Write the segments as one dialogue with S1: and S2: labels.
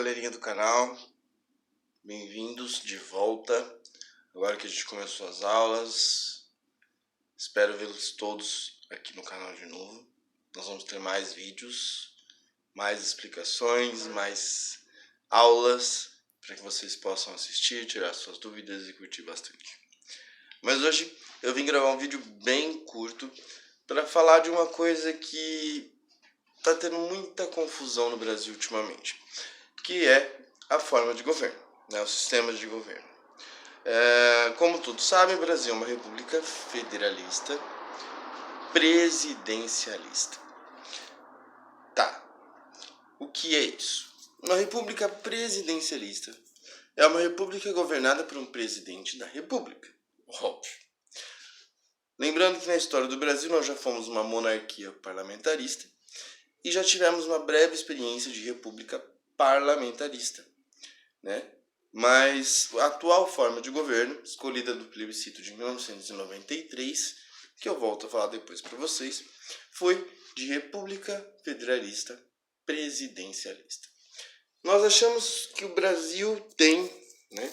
S1: galerinha do canal, bem-vindos de volta. Agora que a gente começou as aulas, espero vê-los todos aqui no canal de novo. Nós vamos ter mais vídeos, mais explicações, mais aulas para que vocês possam assistir, tirar suas dúvidas e curtir bastante. Mas hoje eu vim gravar um vídeo bem curto para falar de uma coisa que está tendo muita confusão no Brasil ultimamente, que é a forma de governo, né, os sistemas de governo. Como todos sabem, o Brasil é uma república federalista presidencialista. Tá, o que é isso? Uma república presidencialista é uma república governada por um presidente da república, óbvio. Lembrando que na história do Brasil nós já fomos uma monarquia parlamentarista e já tivemos uma breve experiência de república parlamentarista, né? Mas a atual forma de governo, escolhida do plebiscito de 1993, que eu volto a falar depois para vocês, foi de república federalista presidencialista. Nós achamos que o Brasil tem, né,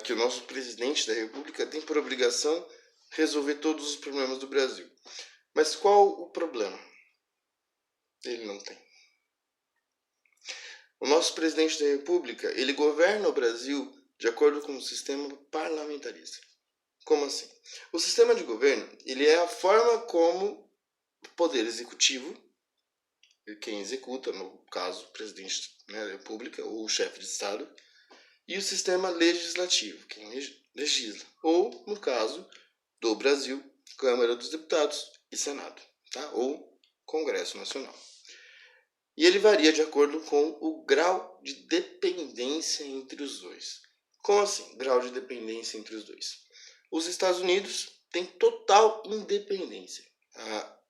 S1: que o nosso presidente da república tem por obrigação resolver todos os problemas do Brasil. Mas qual o problema? Ele não tem. O nosso presidente da república, ele governa o Brasil de acordo com o sistema parlamentarista. Como assim? O sistema de governo, ele é a forma como o poder executivo, quem executa, no caso, o presidente da república ou o chefe de estado, e o sistema legislativo, quem legisla, ou, no caso do Brasil, Câmara dos Deputados e Senado, tá? Ou Congresso Nacional. E ele varia de acordo com o grau de dependência entre os dois. Como assim, grau de dependência entre os dois? Os Estados Unidos têm total independência.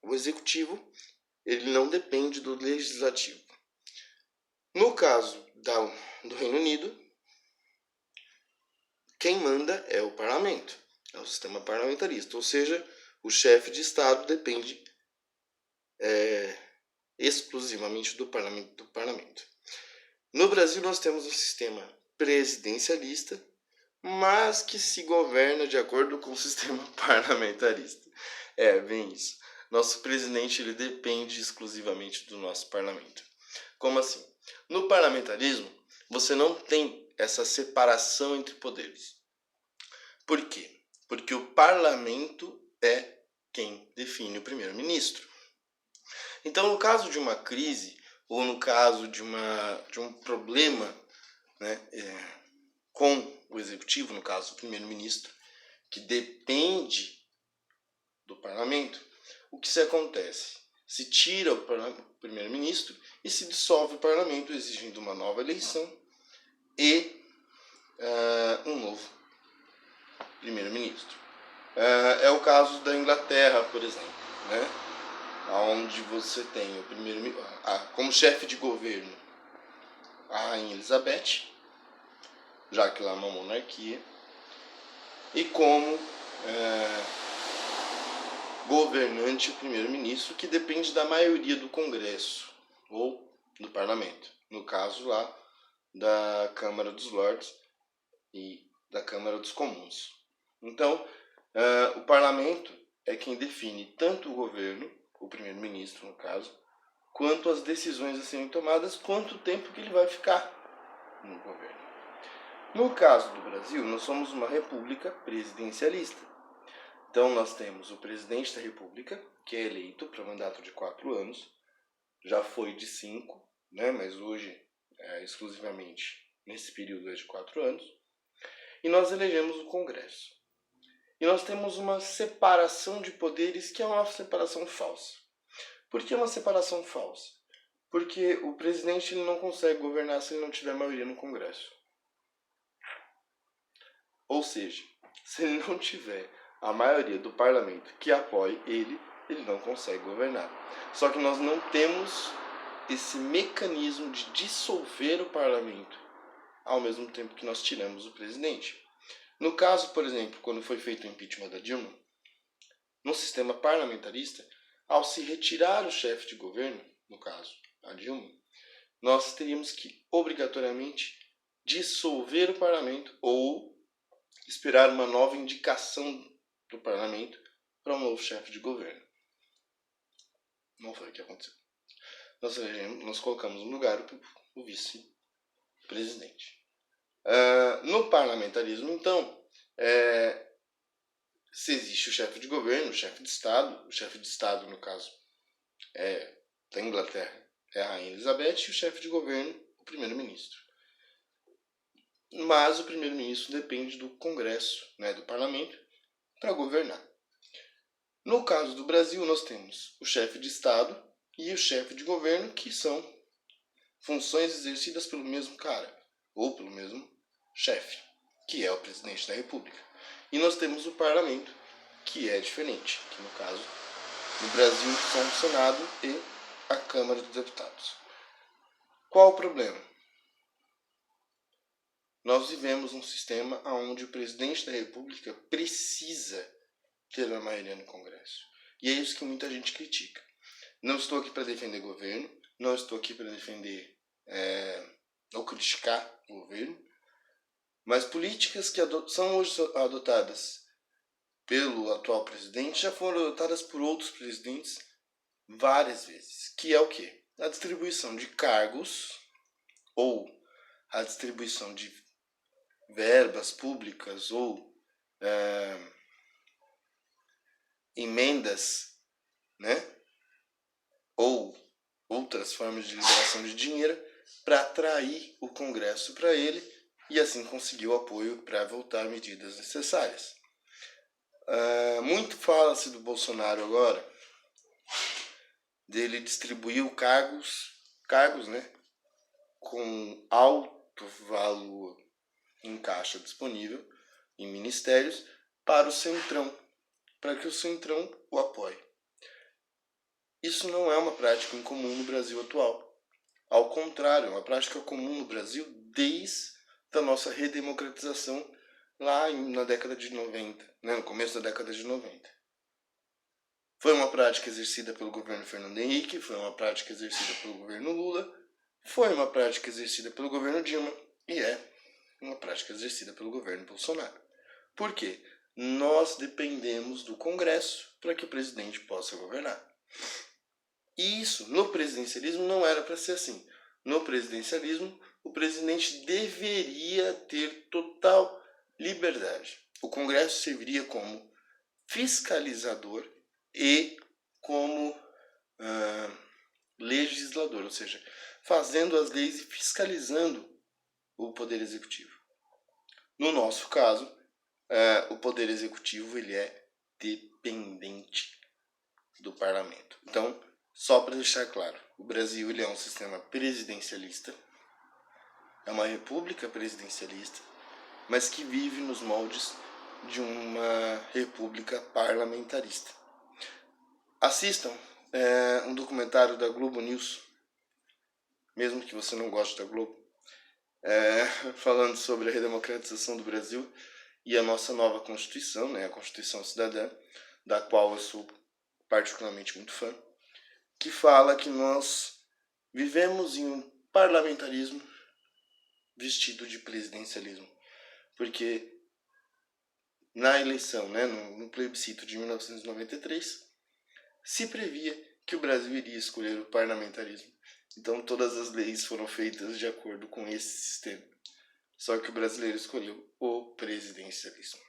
S1: O executivo, ele não depende do legislativo. No caso do Reino Unido, quem manda é o parlamento, é o sistema parlamentarista. Ou seja, o chefe de Estado depende exclusivamente do parlamento. No Brasil nós temos um sistema presidencialista, mas que se governa de acordo com o sistema parlamentarista. Bem isso. Nosso presidente, ele depende exclusivamente do nosso parlamento. Como assim? No parlamentarismo, você não tem essa separação entre poderes. Por quê? Porque o parlamento é quem define o primeiro-ministro. Então, no caso de uma crise, ou no caso de um problema, né, com o executivo, no caso do primeiro-ministro, que depende do parlamento, o que se acontece? Se tira o primeiro-ministro e se dissolve o parlamento, exigindo uma nova eleição e um novo primeiro-ministro. É o caso da Inglaterra, por exemplo, né? Onde você tem o como chefe de governo a Rainha Elizabeth, já que lá é uma monarquia, e como governante o primeiro-ministro, que depende da maioria do Congresso ou do Parlamento, no caso lá da Câmara dos Lordes e da Câmara dos Comuns. Então, o Parlamento é quem define tanto o governo, o primeiro-ministro no caso, quanto as decisões a serem tomadas, quanto o tempo que ele vai ficar no governo. No caso do Brasil, nós somos uma república presidencialista. Então nós temos o presidente da república, que é eleito para mandato de 4 anos, já foi de 5, né, mas hoje exclusivamente nesse período é de 4 anos, e nós elegemos o Congresso. E nós temos uma separação de poderes que é uma separação falsa. Por que uma separação falsa? Porque o presidente ele não consegue governar se ele não tiver maioria no Congresso. Ou seja, se ele não tiver a maioria do parlamento que apoie ele não consegue governar. Só que nós não temos esse mecanismo de dissolver o parlamento ao mesmo tempo que nós tiramos o presidente. No caso, por exemplo, quando foi feito o impeachment da Dilma, no sistema parlamentarista, ao se retirar o chefe de governo, no caso, a Dilma, nós teríamos que, obrigatoriamente, dissolver o parlamento ou esperar uma nova indicação do parlamento para um novo chefe de governo. Não foi o que aconteceu. Nós colocamos no lugar o vice-presidente. No parlamentarismo, então, se existe o chefe de governo, o chefe de Estado, no caso, da Inglaterra, é a Rainha Elizabeth, e o chefe de governo, o primeiro-ministro. Mas o primeiro-ministro depende do Congresso, do parlamento, para governar. No caso do Brasil, nós temos o chefe de Estado e o chefe de governo, que são funções exercidas pelo mesmo cara, ou pelo mesmo chefe, que é o presidente da República. E nós temos o parlamento, que é diferente, que no caso, no Brasil, são o Senado e a Câmara dos Deputados. Qual o problema? Nós vivemos um sistema onde o presidente da República precisa ter uma maioria no Congresso. E é isso que muita gente critica. Não estou aqui para defender governo, não estou aqui para defender ou criticar o governo, mas políticas que são hoje adotadas pelo atual presidente já foram adotadas por outros presidentes várias vezes. Que é o quê? A distribuição de cargos ou a distribuição de verbas públicas ou emendas, ou outras formas de liberação de dinheiro para atrair o Congresso para ele e assim conseguir o apoio para votar medidas necessárias. Muito fala-se do Bolsonaro agora, dele distribuir cargos, com alto valor em caixa disponível em ministérios para o Centrão, para que o Centrão o apoie. Isso não é uma prática incomum no Brasil atual. Ao contrário, é uma prática comum no Brasil desde a nossa redemocratização lá na década de 90, no começo da década de 90. Foi uma prática exercida pelo governo Fernando Henrique, foi uma prática exercida pelo governo Lula, foi uma prática exercida pelo governo Dilma e é uma prática exercida pelo governo Bolsonaro. Por quê? Nós dependemos do Congresso para que o presidente possa governar. E isso, no presidencialismo, não era para ser assim. No presidencialismo, o presidente deveria ter total liberdade. O Congresso serviria como fiscalizador e como legislador, ou seja, fazendo as leis e fiscalizando o Poder Executivo. No nosso caso, o Poder Executivo ele é dependente do Parlamento. Então, só para deixar claro, o Brasil ele é um sistema presidencialista, é uma república presidencialista, mas que vive nos moldes de uma república parlamentarista. Assistam um documentário da Globo News, mesmo que você não goste da Globo, falando sobre a redemocratização do Brasil e a nossa nova Constituição, a Constituição Cidadã, da qual eu sou particularmente muito fã, que fala que nós vivemos em um parlamentarismo vestido de presidencialismo. Porque na eleição, no plebiscito de 1993, se previa que o Brasil iria escolher o parlamentarismo. Então todas as leis foram feitas de acordo com esse sistema. Só que o brasileiro escolheu o presidencialismo.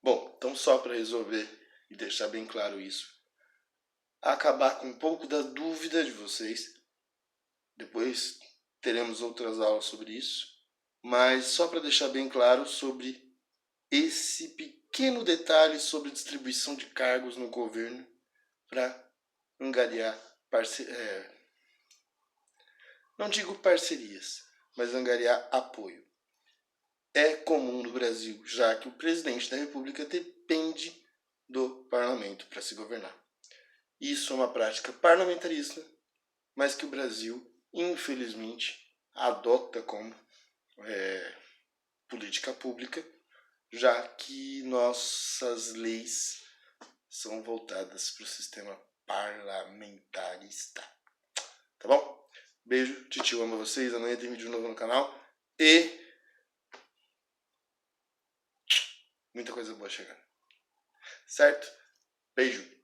S1: Bom, então só para resolver e deixar bem claro isso, acabar com um pouco da dúvida de vocês, depois teremos outras aulas sobre isso, mas só para deixar bem claro sobre esse pequeno detalhe sobre distribuição de cargos no governo para angariar não digo parcerias, mas angariar apoio. É comum no Brasil, já que o presidente da República depende do parlamento para se governar. Isso é uma prática parlamentarista, mas que o Brasil, infelizmente, adota como política pública, já que nossas leis são voltadas para o sistema parlamentarista. Tá bom? Beijo, titio ama vocês. Amanhã tem vídeo novo no canal. E muita coisa boa chegando. Certo? Beijo.